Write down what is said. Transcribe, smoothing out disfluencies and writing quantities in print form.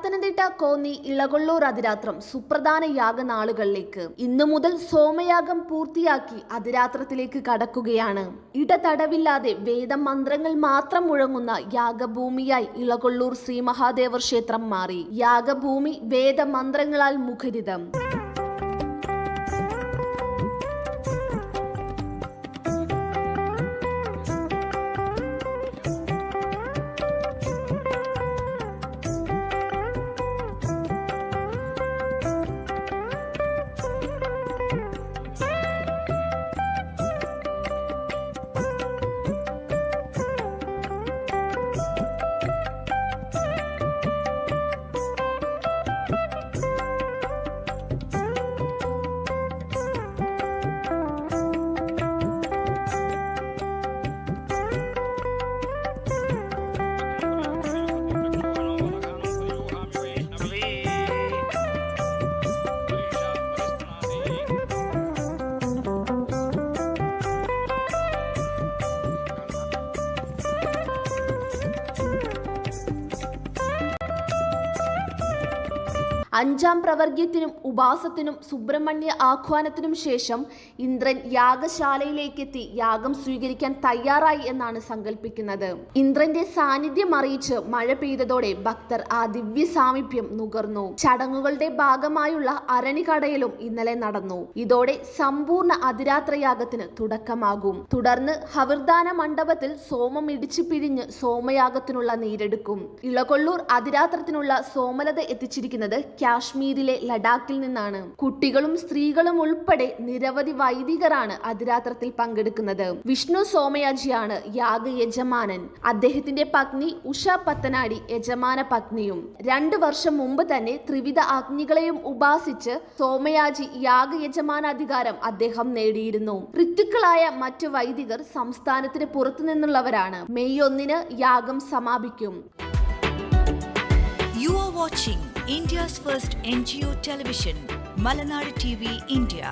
പത്തനംതിട്ട കോന്നി ഇളകൊള്ളൂർ അതിരാത്രം സുപ്രധാന യാഗനാളുകളിലേക്ക് ഇന്നു മുതൽ സോമയാഗം പൂർത്തിയാക്കി അതിരാത്രത്തിലേക്ക് കടക്കുകയാണ്. ഇടതടവില്ലാതെ വേദമന്ത്രങ്ങൾ മാത്രം മുഴങ്ങുന്ന യാഗഭൂമിയായി ഇളകൊള്ളൂർ ശ്രീ മഹാദേവർ ക്ഷേത്രം മാറി. യാഗഭൂമി വേദമന്ത്രങ്ങളാൽ മുഖരിതം. അഞ്ചാം പ്രവർഗ്യത്തിനും ഉപാസത്തിനും സുബ്രഹ്മണ്യ ആഹ്വാനത്തിനും ശേഷം ഇന്ദ്രൻ യാഗശാലയിലേക്കെത്തി യാഗം സ്വീകരിക്കാൻ തയ്യാറായി എന്നാണ് സങ്കല്പിക്കുന്നത്. ഇന്ദ്രന്റെ സാന്നിധ്യം അറിയിച്ച് മഴ പെയ്തതോടെ ഭക്തർ ആ ദിവ്യ സാമീപ്യം നുകർന്നു. ചടങ്ങുകളുടെ ഭാഗമായുള്ള അരണികടയിലും ഇന്നലെ നടന്നു. ഇതോടെ സമ്പൂർണ്ണ അതിരാത്രയാഗത്തിന് തുടക്കമാകും. തുടർന്ന് ഹവിർദാന മണ്ഡപത്തിൽ സോമം ഇടിച്ചു പിഴിഞ്ഞ് സോമയാഗത്തിനുള്ള നീരെടുക്കും. ഇളകൊള്ളൂർ അതിരാത്രത്തിനുള്ള സോമലത എത്തിച്ചിരിക്കുന്നത് കാശ്മീരിലെ ലഡാക്കിൽ നിന്നാണ്. കുട്ടികളും സ്ത്രീകളും ഉൾപ്പെടെ നിരവധി വൈദികരാണ് അതിരാത്രത്തിൽ പങ്കെടുക്കുന്നത്. വിഷ്ണു സോമയാജിയാണ് യാഗ യജമാനൻ. അദ്ദേഹത്തിന്റെ പത്നി ഉഷ പത്തനാടി യജമാന പത്നിയും. 2 വർഷം മുമ്പ് തന്നെ ത്രിവിധ അഗ്നികളെയും ഉപാസിച്ച് സോമയാജി യാഗ യജമാനാധികാരം അദ്ദേഹം നേടിയിരുന്നു. ഋത്തുക്കളായ മറ്റു വൈദികർ സംസ്ഥാനത്തിന് പുറത്തു നിന്നുള്ളവരാണ്. മെയ് 1 യാഗം സമാപിക്കും. You are watching India's first NGO television, Malanadu TV India.